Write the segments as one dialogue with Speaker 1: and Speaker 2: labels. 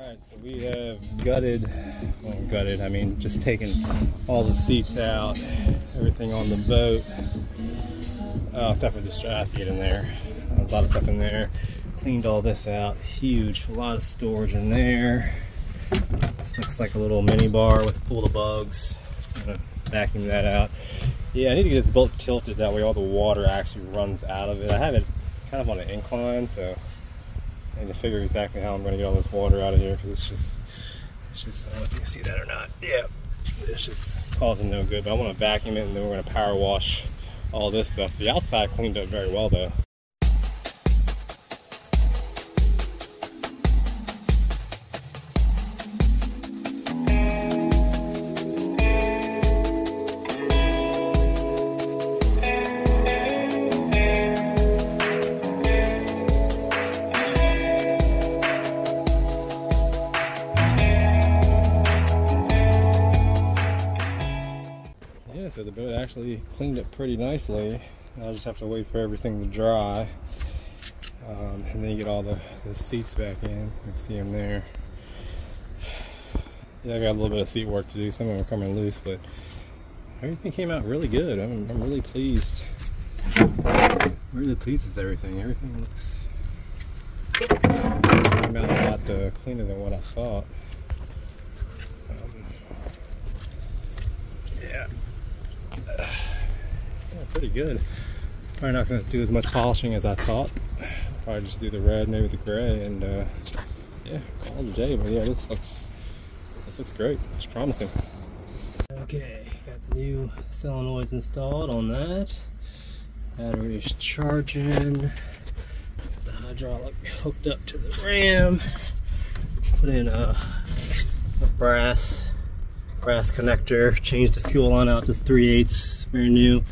Speaker 1: Alright, so we have gutted, I mean just taken all the seats out, everything on the boat, except for the Tstat to get in there. A lot of stuff in there. Cleaned all this out, huge, a lot of storage in there. This looks like a little mini bar with full of bugs. I'm gonna vacuum that out. Yeah, I need to get this boat tilted, that way all the water actually runs out of it. I have it kind of on an incline, so I need to figure exactly how I'm going to get all this water out of here, because it's just I don't know if you can see that or not. Yeah, it's just causing no good. But I want to vacuum it, and then we're going to power wash all this stuff. The outside cleaned up very well though. So the boat actually cleaned up pretty nicely. I'll just have to wait for everything to dry, and then you get all the seats back in. You can see them there. Yeah, I got a little bit of seat work to do. Some of them are coming loose, but everything came out really good. I'm really pleased. Really pleased with everything. Everything looks came out a lot cleaner than what I thought. Yeah, pretty good. Probably not going to do as much polishing as I thought. Probably just do the red, maybe the gray, and yeah, call it a day. But yeah, this looks great. It's promising. Okay, got the new solenoids installed on that. Battery is charging. The hydraulic hooked up to the ram. Put in a brass connector. Changed the fuel line out to 3/8, very new.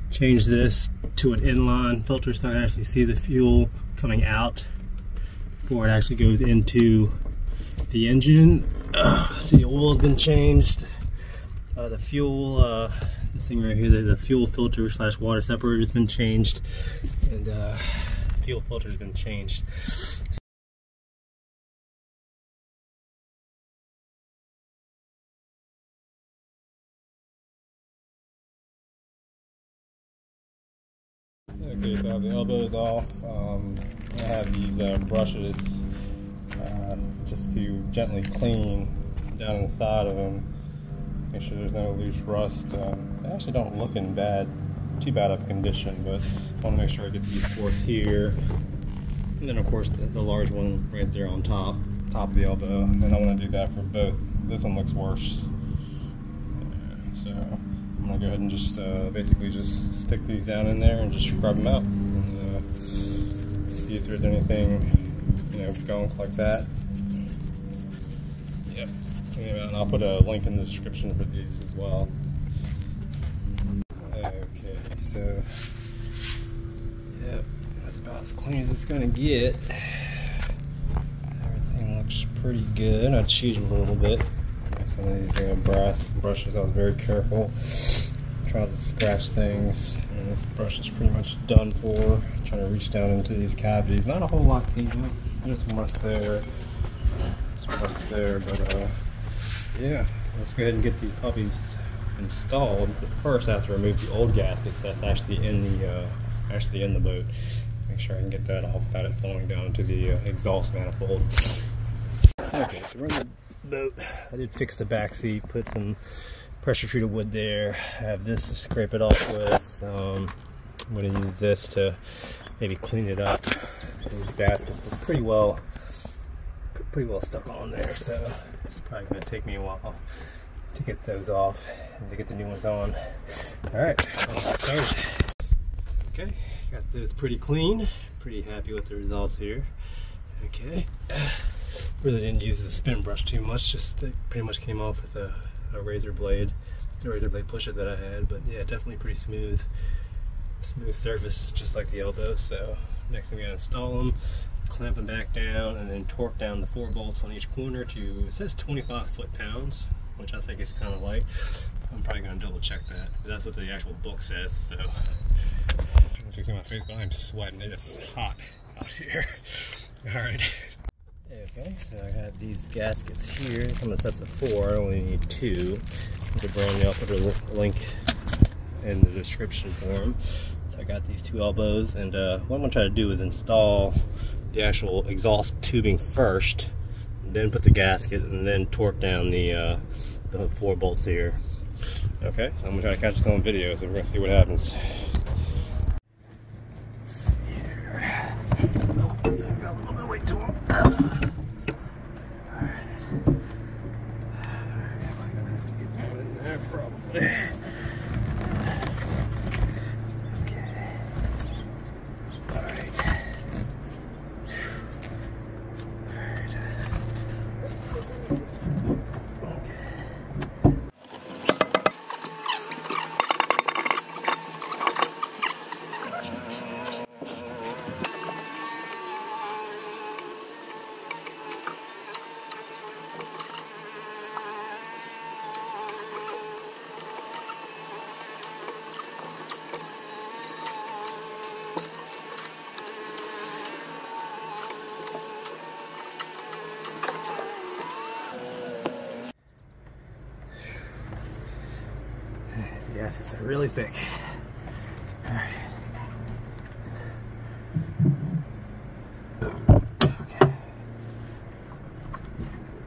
Speaker 1: Changed this to an inline filter so I can actually see the fuel coming out before it actually goes into the engine. So the oil's been changed. The fuel, this thing right here, the fuel filter / water separator has been changed, and fuel filter has been changed. Okay, so I have the elbows off. I have these brushes just to gently clean down inside of them, make sure there's no loose rust. They actually don't look in too bad of condition, but I want to make sure I get these fourth here, and then of course the large one right there on top of the elbow, and I want to do that for both. This one looks worse, so I'm gonna go ahead and just basically just stick these down in there and just scrub them out, and see if there's anything, gunk like that. Yep, and I'll put a link in the description for these as well. Okay, so yep, that's about as clean as it's gonna get. Everything looks pretty good. I cheated a little bit. Some of these brass brushes, I was very careful. Trying to scratch things, and this brush is pretty much done for. Trying to reach down into these cavities. Not a whole lot cleaned up. There's some rust there, but yeah. Let's go ahead and get these puppies installed. But first, I have to remove the old gaskets that's actually in the boat. Make sure I can get that off without it falling down into the exhaust manifold. Okay, so we're in the boat. I did fix the back seat, put some pressure treated wood there. I have this to scrape it off with. I'm going to use this to maybe clean it up. Those gaskets were pretty well stuck on there, so it's probably going to take me a while to get those off and to get the new ones on. Alright, let's get started. Okay, got this pretty clean. Pretty happy with the results here. Okay. Really didn't use the spin brush too much, just it pretty much came off with a razor blade, the razor blade pusher that I had. But yeah, definitely pretty smooth surface, just like the elbow. So next thing we gotta install them, clamp them back down, and then torque down the 4 bolts on each corner to, it says 25 foot-pounds, which I think is kind of light. I'm probably gonna double check that, but that's what the actual book says. So I'm fixing my face, but I'm sweating. It is hot out here. All right. Okay, Okay, so I have these gaskets here. They come in sets of 4. I only need 2. They're brand new. I'll put a link in the description for them. So I got these 2 elbows, and what I'm going to try to do is install the actual exhaust tubing first, then put the gasket, and then torque down the 4 bolts here. Okay, so I'm going to try to catch this on video, so we're going to see what happens. Let's see here. Oh, I got a little bit of weight to him. Probably. Okay. All right. The gaskets are really thick. All right. Okay.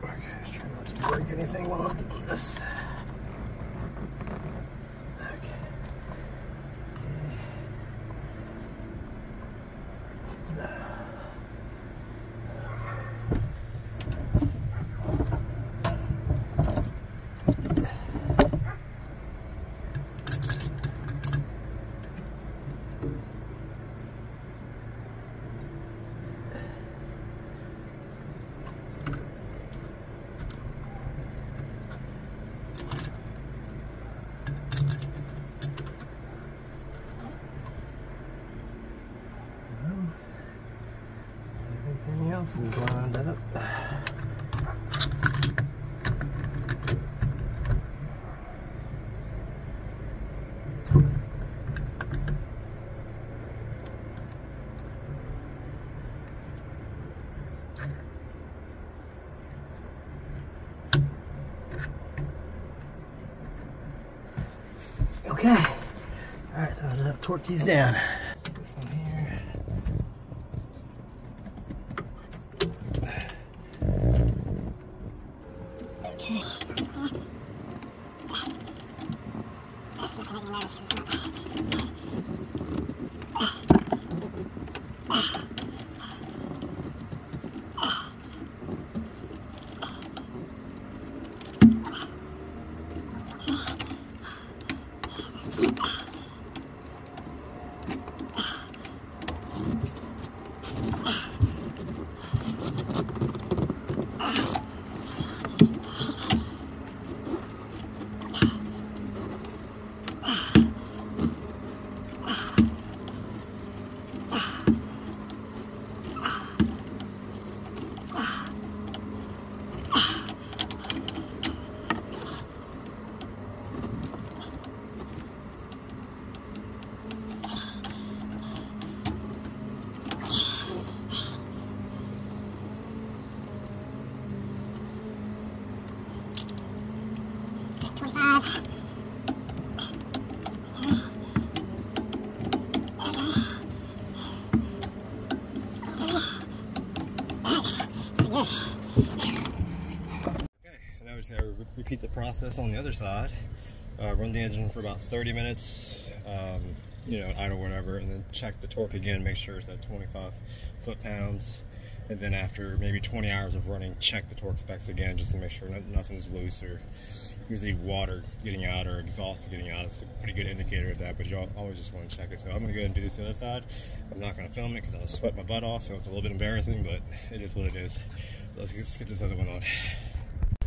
Speaker 1: Okay, let's try not to break anything on this. Everything else is lined up. Okay. Alright, so I'm gonna torque these down. This one here. Okay. I would say repeat the process on the other side. Run the engine for about 30 minutes, you know, idle or whatever, and then check the torque again, make sure it's at 25 foot-pounds. And then after maybe 20 hours of running, check the torque specs again just to make sure nothing's loose or usually water getting out or exhaust getting out. It's a pretty good indicator of that, but you always just want to check it. So I'm going to go ahead and do this the other side. I'm not going to film it because I'll sweat my butt off, so it's a little bit embarrassing, but it is what it is. Let's get this other one on.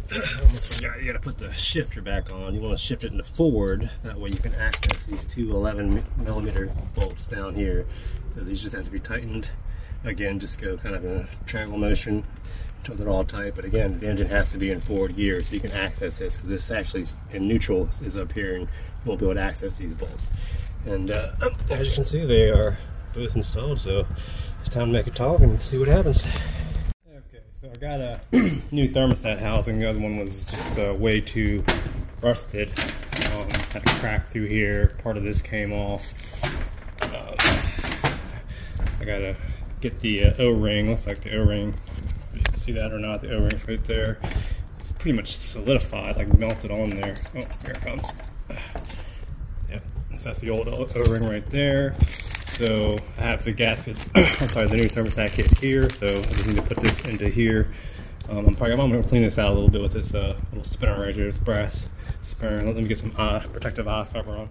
Speaker 1: I almost forgot, you got to put the shifter back on. You want to shift it into forward, that way you can access these two 11mm bolts down here. So these just have to be tightened. Again, just go kind of in a triangle motion until they're all tight. But again, the engine has to be in forward gear so you can access this, because this actually in neutral is up here and you won't be able to access these bolts. And as you can see, they are both installed, so it's time to make a talk and see what happens. Okay, So I got a new thermostat housing. The other one was just way too rusted. Had a crack through here. Part of this came off. I gotta get the O-ring. Looks like the O-ring. You can see that or not? The O-ring's right there. It's pretty much solidified, like melted on there. Oh, here it comes. Yep, so that's the old O-ring right there. So I have the gasket, I'm sorry, the new thermostat kit here. So I just need to put this into here. I'm gonna clean this out a little bit with this little spinner right here, this brass spinner. Let me get some protective eye cover on.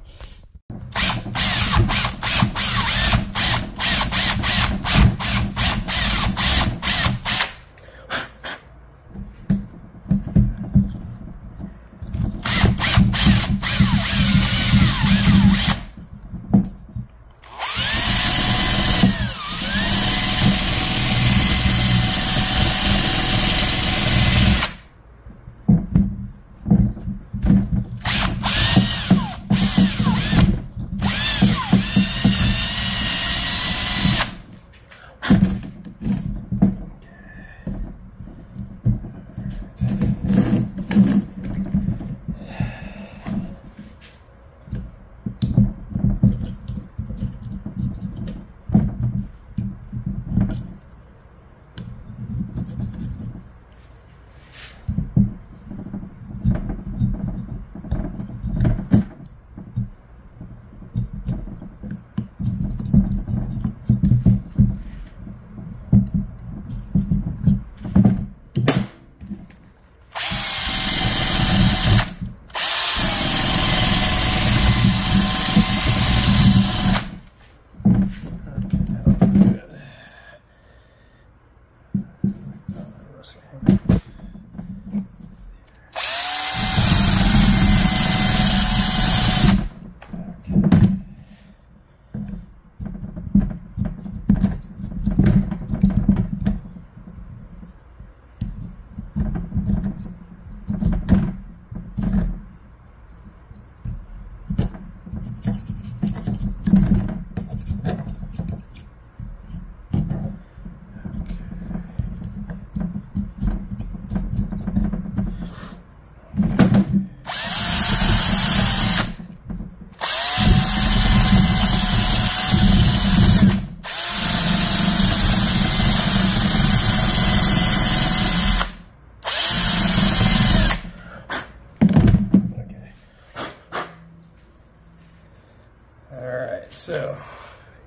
Speaker 1: So,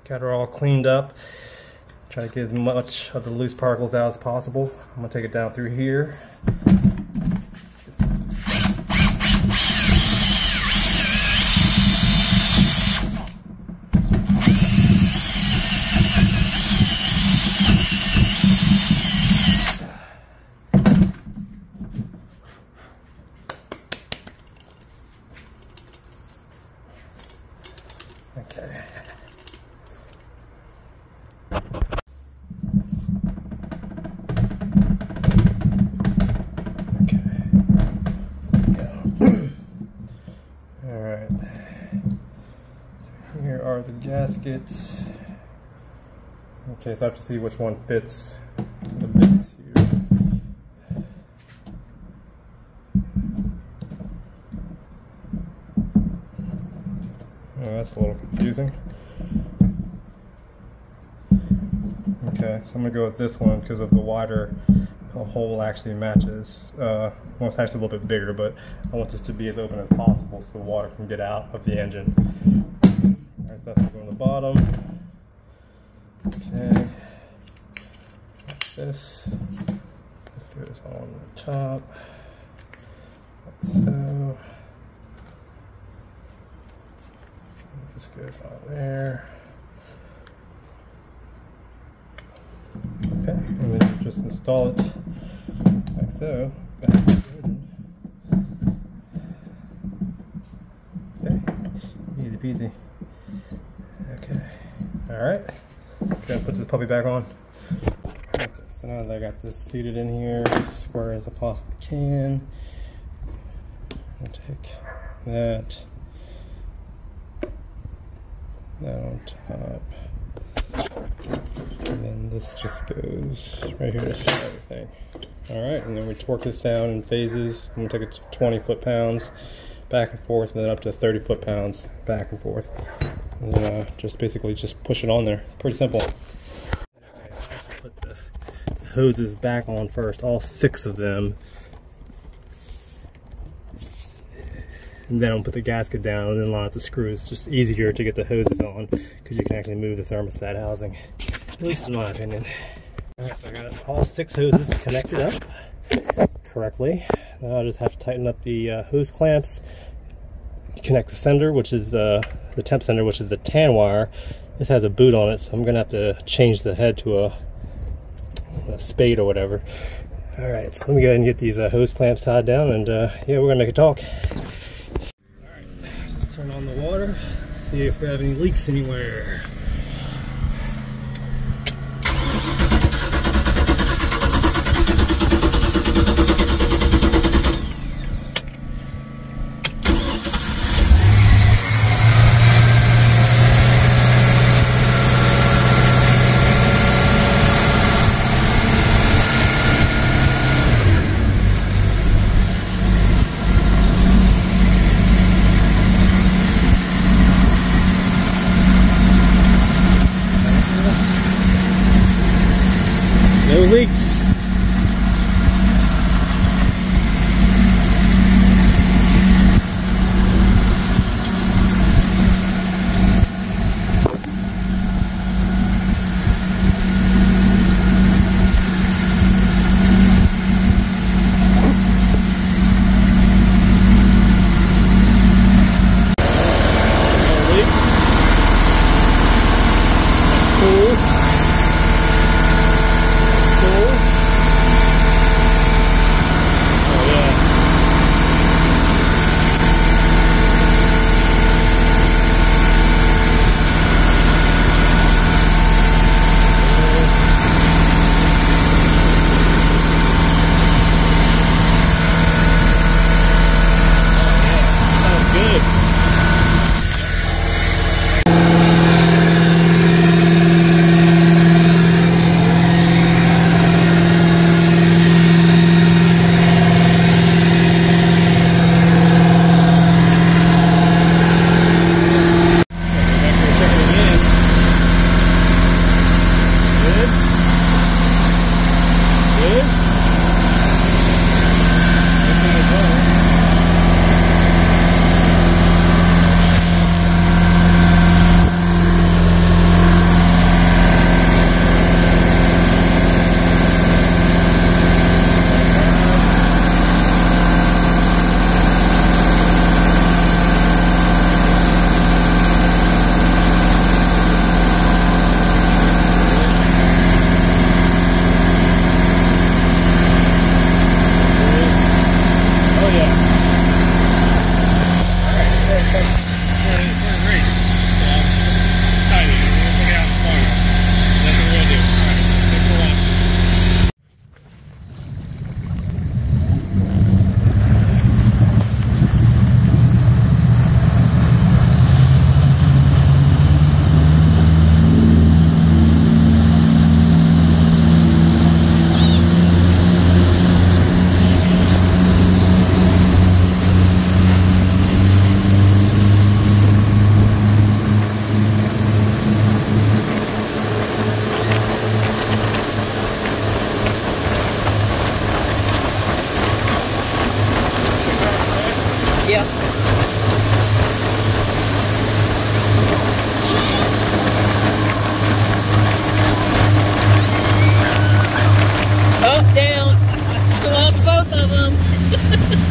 Speaker 1: got her all cleaned up. Try to get as much of the loose particles out as possible. I'm gonna take it down through here. Okay. All right. Here are the gaskets. Okay, so I have to see which one fits the bits here. Oh, that's a little confusing. Okay, so I'm gonna go with this one because of the wider hole actually matches. Well, it's actually a little bit bigger, but I want this to be as open as possible so the water can get out of the engine. All right, so that's going on the bottom. Okay, like this. This goes on the top, like so. This goes on there. Okay, and then you just install it like so. Back to the engine. Okay, easy peasy. Okay, all right. Gonna put this puppy back on. Okay, so now that I got this seated in here, as square as I possibly can, I'll take that on top. And then this just goes right here to start everything. Alright, and then we torque this down in phases. I'm going to take it to 20 foot-pounds back and forth, and then up to 30 foot-pounds back and forth. And then just basically just push it on there. Pretty simple. Okay, so I actually put the hoses back on first, all 6 of them. And then I'll put the gasket down and then line up the screws. It's just easier to get the hoses on because you can actually move the thermostat housing, at least in my opinion. Alright, so I got all 6 hoses connected up correctly. Now I just have to tighten up the hose clamps, connect the sender, which is the temp sender, which is the tan wire. This has a boot on it, so I'm going to have to change the head to a spade or whatever. Alright, so let me go ahead and get these hose clamps tied down, and yeah, we're going to make a talk. Turn on the water, see if we have any leaks anywhere. No leaks.
Speaker 2: Yeah. Oh, down. I lost both of them.